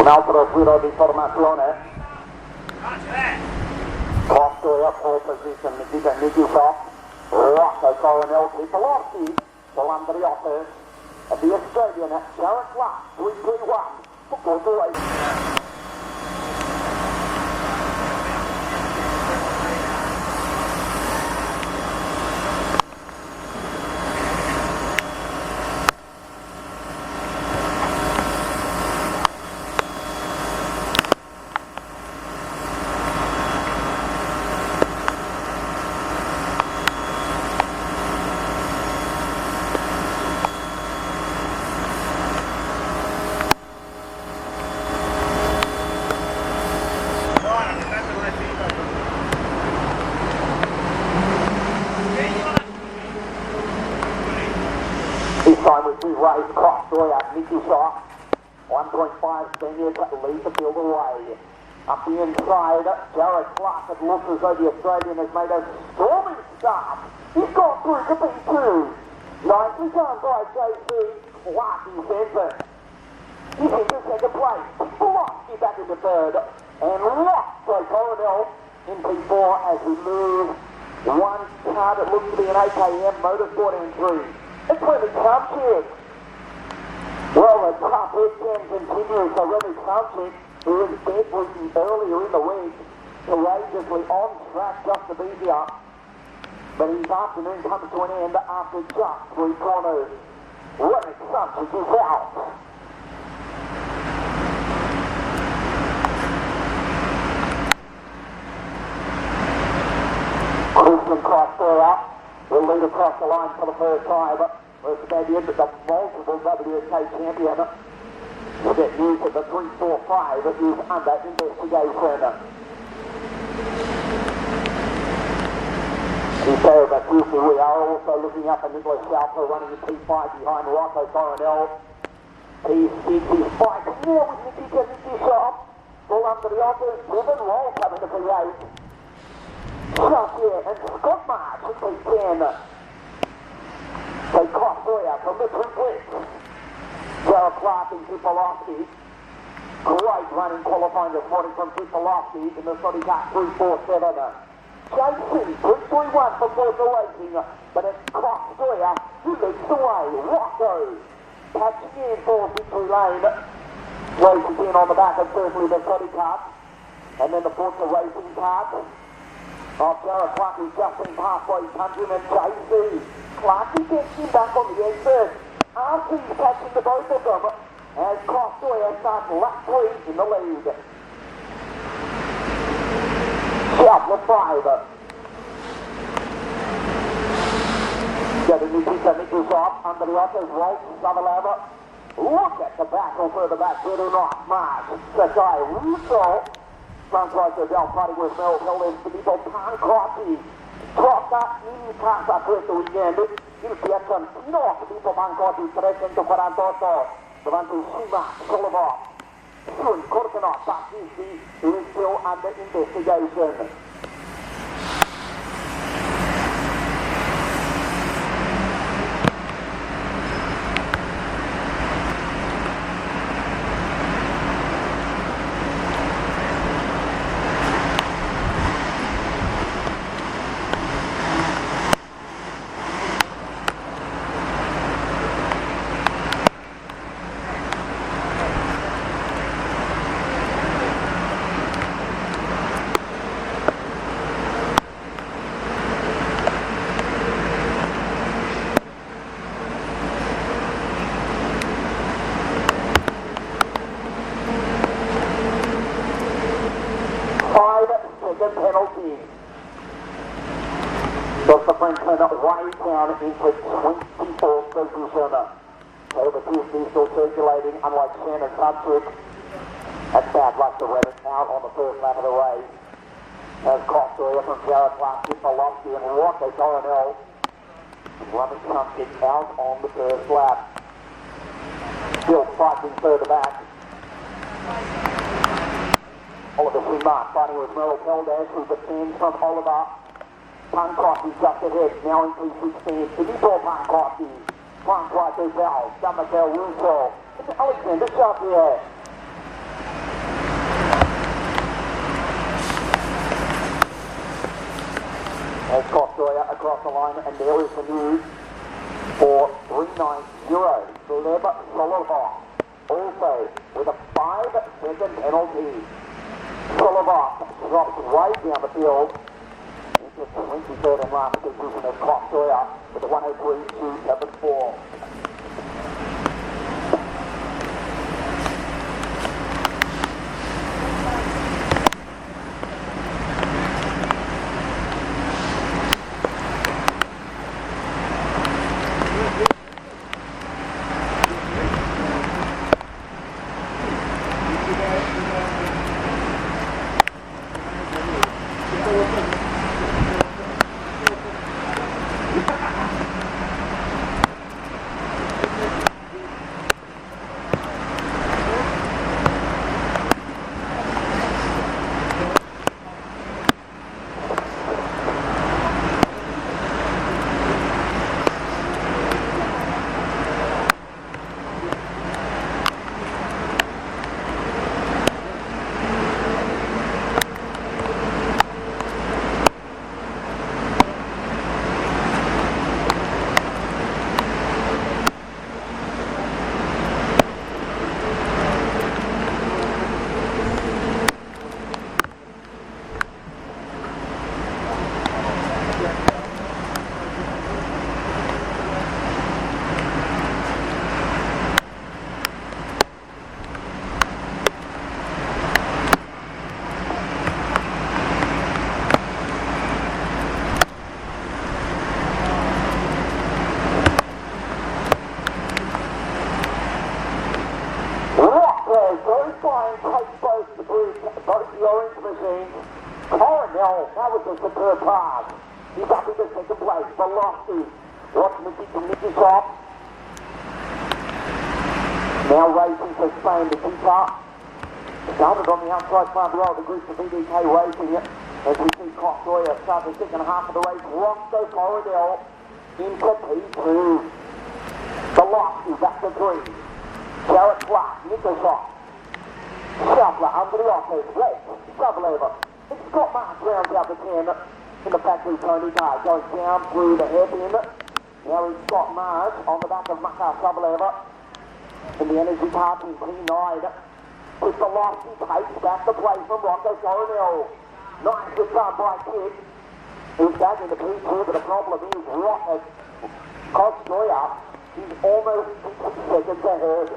Un'altra giro di formazione. Costoia pole position, Nicky Shop, Rocco Coronel, Pipolowski, Polandriotis, and the Australian Jared Clark, 3-3-1, for the race. This time we see Ray's Costoia, Nicky Shop, 1.5 seconds lead the field away. Up the inside, Jared Clark, it looks as though the Australian has made a storming start. He's gone through to P2. Nicely done by JC, Clark in centre. He's into second place, Pipolowski back into third, and Rocco Coronel in P4 as we move one car that looks to be an AKM Motorsport entry. It's Remy Township. Well, the top hit can continue, so Remy Township, who was deadbeaten earlier in the week, courageously on track just to be here. But his afternoon comes to an end after just 3 corners. Remy Township is out. Christian Costoia will lead across the line for the first time. The Spaniard, the multiple WSK champion, will get news that the 345 is under investigation. In favour of Tuesday, we are also looking up at Nicholas Shalper running in P5 behind Rocco Coronel. P6 is fighting now with Nicky Shop. All under the offers, Kevin Roll coming to P8. Shafir and Scott Marsh in P10. They Costoia from the triplet. Jared Clark and Pipolowski. Great running qualifying this morning from Pipolowski in the Sonic Car 347. JC 3-3-1 for Forza Racing, but it's Costoia who leads the way. Rocco patching in for victory lane. Races in on the back of certainly the Sonic Car and then the Forza Racing car. Jared Clark is just in halfway country and JC. Clark gets him back on the exit. RC's catching the both of them as Costoia starts lap 3 in the lead. Sharp 5. Getting Nicky Shop under the offers, right, Sutherland. Look at the battle further back, better not Marsh. Sakai Russo. Francesco Del Prati with Mel Pellis, Filippo Pancrotti. Trota in casa questo weekend. Il Piacentino, Filippo Pancrotti 348. Davanti Shima Solovov. Soon Korkanov, Battisti, who is still under investigation. Penalty. Dr. Franklin way down into 24th position. Over Tuesday still circulating, unlike Shannon Subtrick. That's bad luck to Reddit out on the first lap of the race. As Costoia from Jared Clark, Pipolowski and Rocco Coronel. Rubber Chunky out on the first lap. Still fighting further back. Oliver Schumach fighting with Merrill Peldash, who defends from Oliver. Pancrotti just ahead, now in P16. Filippo Pancrotti. Pancrotti Bell, Jean-Michel Russo. It's Alexander Chartier. As Crossoya across the line, and there is the news for 390, Gleb Solovov, also with a 5-second penalty. Solovov drops way down the field into 23rd and last position as Crossoya with a 103.274. That was a superb pass. He's up into second place. Velocity. Watch Mickey Shop. Now racing for Spain to keep up. Started on the outside front row of the group of VDK racing it. As we see Crossoya start the second half of the race. Roscoe Corridell into P2. Velocity back to 3. Jared Clark, Nicholson. Shuffler, Andriotto, West, Sublever. It's Scott Mark rounds out the 10 in the factory pony car. Goes down through the hairpin. Now it's Scott Marsh on the back of Makar Sublever. In the energy park in P9. With Velocity takes back the play from Rocco Coronel. Nice return by Kid. He's back in the P2, but the problem is Rocco Crossoya. He's almost 6 seconds ahead.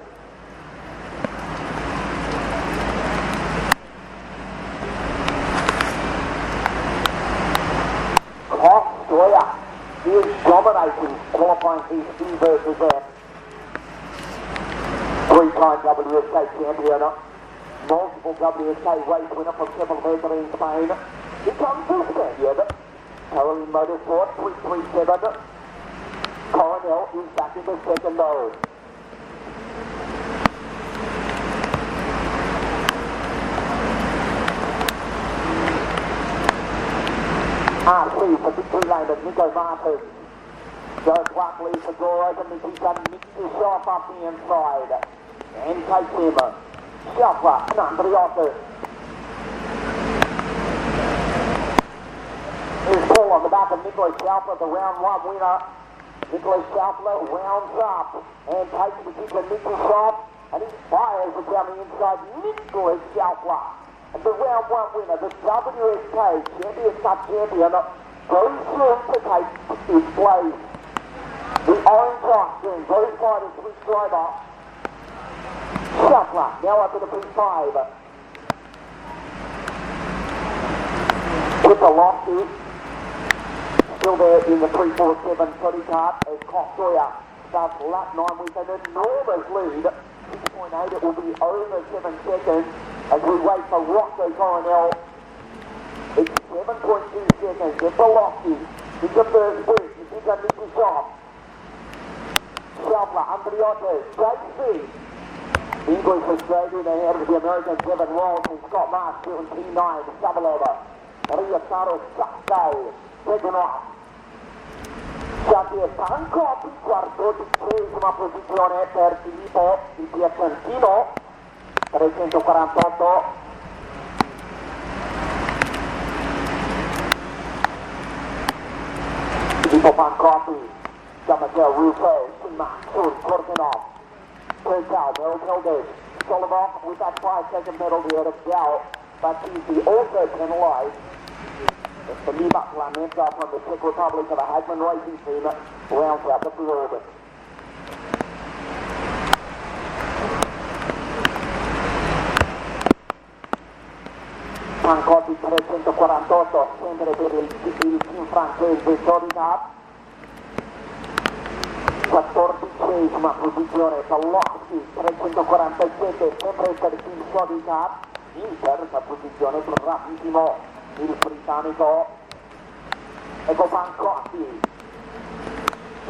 Crossoya is dominating qualifying P2 versus F. 3-time WSK champion, multiple WSK race winner from Triple Victory in Spain. He comes to Spaniard. Caroline Motorsport 337. Coronel is back in the second though. R3 for victory lane of Nico Martin. Joe Clark leaves the door open as he's done Mickey Shop up the inside. And takes him. Shuffler, Andriotto. Here's Paul on the back of Nicholas Shuffler, the round 1 winner. Nicholas Shuffler rounds up and takes the kick of Mickey Shop. And he fires it down the inside. Nicholas Shuffler. And the round 1 winner, the WSK Champions Cup champion, goes through to take his place. The orange costume, very fighters switch driver. Shuffler, now up to the P5. With the Lofty, still there in the 347 Toddy cart as Crossoya starts lap 9 with an enormous lead. 6.8, it will be over 7 seconds as we wait for Roscoe Coronel. It's 7.2 seconds. It's the Lofty. It's the first win. It's a Mickey Shop. Shuffler, Andriotto, JC. English Australian ahead of the American Kevin Walsh and Scott Marsh still in P9, double over. Riasaro Sakai, second off. Xavier Franco, quarto di tredicesima posizione per Filippo Di Piacentino, 348. Upon coffee, Jean-Michel Rousseau, Schumacher, Soon, Korkanov, Kurtal, Merrill-Hilders, Sullivan with that 5-second penalty out of Gal, but he's also penalized. It's the Nibak Lamenta from the Czech Republic of the Hagman Racing Team rounds out the field. Pancoti 348, sempre per il team francese Sorigat. 14esima posizione Palloschi, 347, sempre per il team Sorigat. In terza posizione più rapidissimo il britannico. Ecco Pancoti.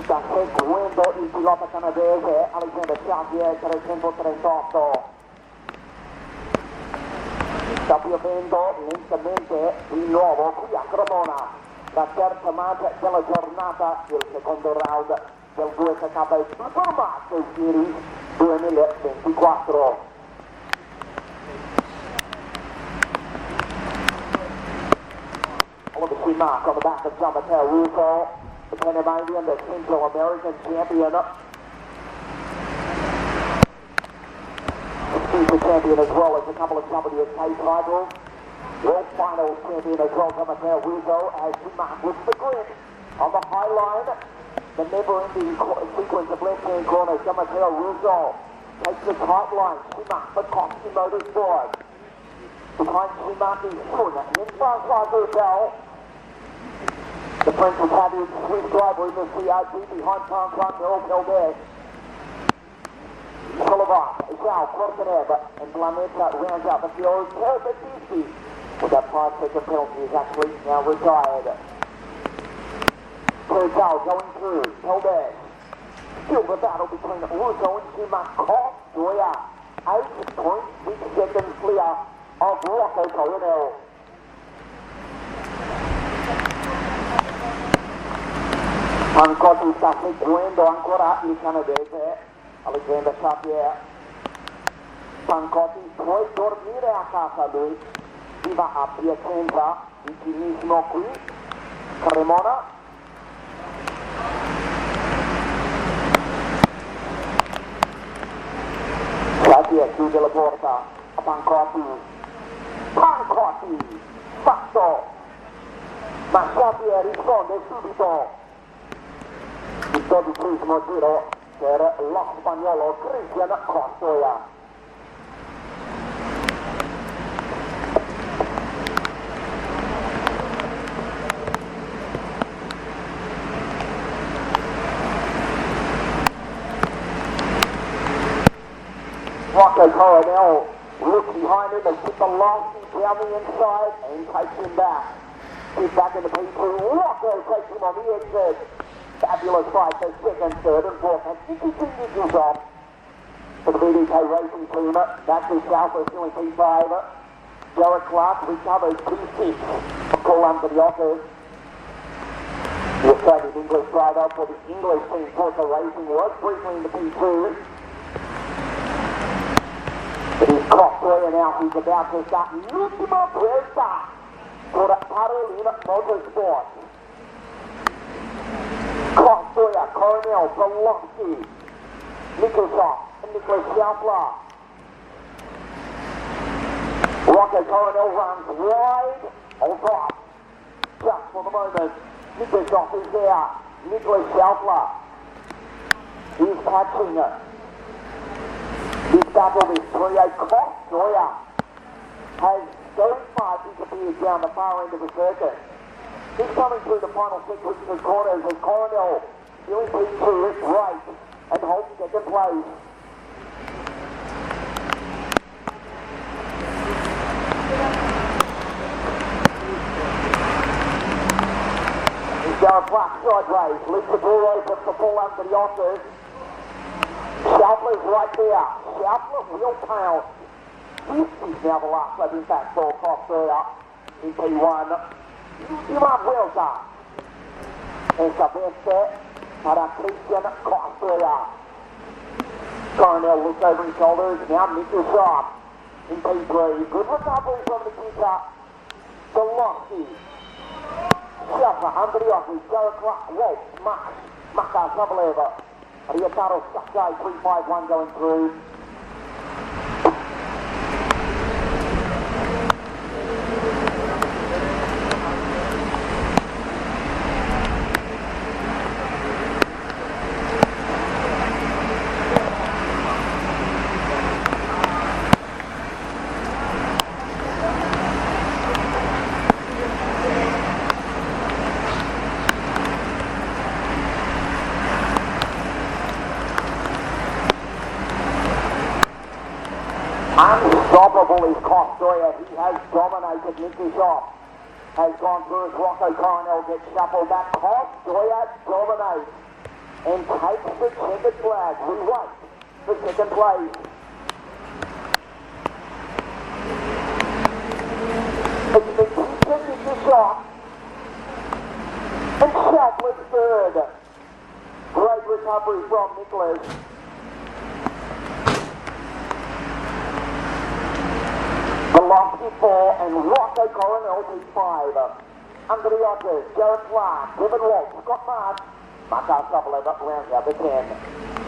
Sta seguendo il pilota canadese Alexander Chartier 338. Sta piovendo lentamente di nuovo qui a Cremona, la terza match della giornata del secondo round del WSK Supermaster Series 2024. Oliver Schumacher on the back of Jean-Michel Rousseau, the Panamanian, the Central American champion. The champion as well as a couple of WSK titles. World Finals champion as well, Jean-Michel Rousseau, as Schumacher with the grip on the high line. The never-ending sequence of left-hand corners, Jean-Michel Rousseau takes the tight line. Schumacher costs him motorsport. Behind Schumacher, Soon, in front of Rousseau. The French Italian Swiss driver in the CRT behind Pancot, Merrill-Hilders. Sullivan, Zhao, Korkanev, and Blameta rounds out the field. Perfect with that 5-second penalty is actually now retired. Zhao going through, Hilders. Still the battle between Rousseau and Schumacher. Goya, 8.6 seconds clear of Rocco Coronel. Pancoti sta seguendo ancora il canadese Alexander Chartier. Pancoti, puoi dormire a casa lui, viva a Piacenza, vicinissimo qui, Cremona. Chartier chiude la porta a Pancoti. Pancoti, fatto! Ma Chartier risponde subito. Il 12esimo giro per lo spagnolo Cristian Costoia. Rocco Coronel looks behind him and puts the long seat down the inside and takes him back. He's back in the P2. Rocco takes him on the exit. Fabulous fight for second, third and fourth. And 52 inches off for the BDK Racing Team. Back to South is still in P5. Derek Clark recovers P6 from Paul Andriotis. The Australian English driver for the English team Forza Racing was briefly in the P2. It is Costoya now who's about to start l'ultima vuelta for the Paralympic Motorsport. Costoya, Coronel, Belowski, Nicholson, and Nicholas Schaufler. Rocco Coronel runs wide on top. Just for the moment, Nicholson is there. Nicholas Schaufler is catching it. This battle is 3-8. Costoya has so far disappeared down the far end of the circuit. He's coming through the final sequence of corners as Coronel doing P2 right and holds second place. Derek Clark sideways, leads the door open for Paul Andriotis. Schaufler's right there. Schaufler will pound. This is now the last lap in fact for Costoya in P1. Última vuelta. Esta vez para Cristian Costoya. Coronel looks over his shoulders. Now Mitchell Sharp in P3. Good recovery from the keeper. Belowski. Schaffner, Andriottis, Garrett Clark, Wolf, Max, Makar, Sabaleva, Riotaro, Sakai, 351 going through. Unstoppable is Costoya. He has dominated. Nicky Shop has gone through as Rocco Coronel gets shuffled back. Costoya dominates and takes the checkered flag. We wait for second place. It's Nikita, Nicky Shop and Shapless third. Great recovery from Nicholas. Velocity 4 and Rocco Coronel P5. Andriotis, Jared Clark, Kevin Walsh, Scott Marsh, Makar Sabaleva rounds out the 10.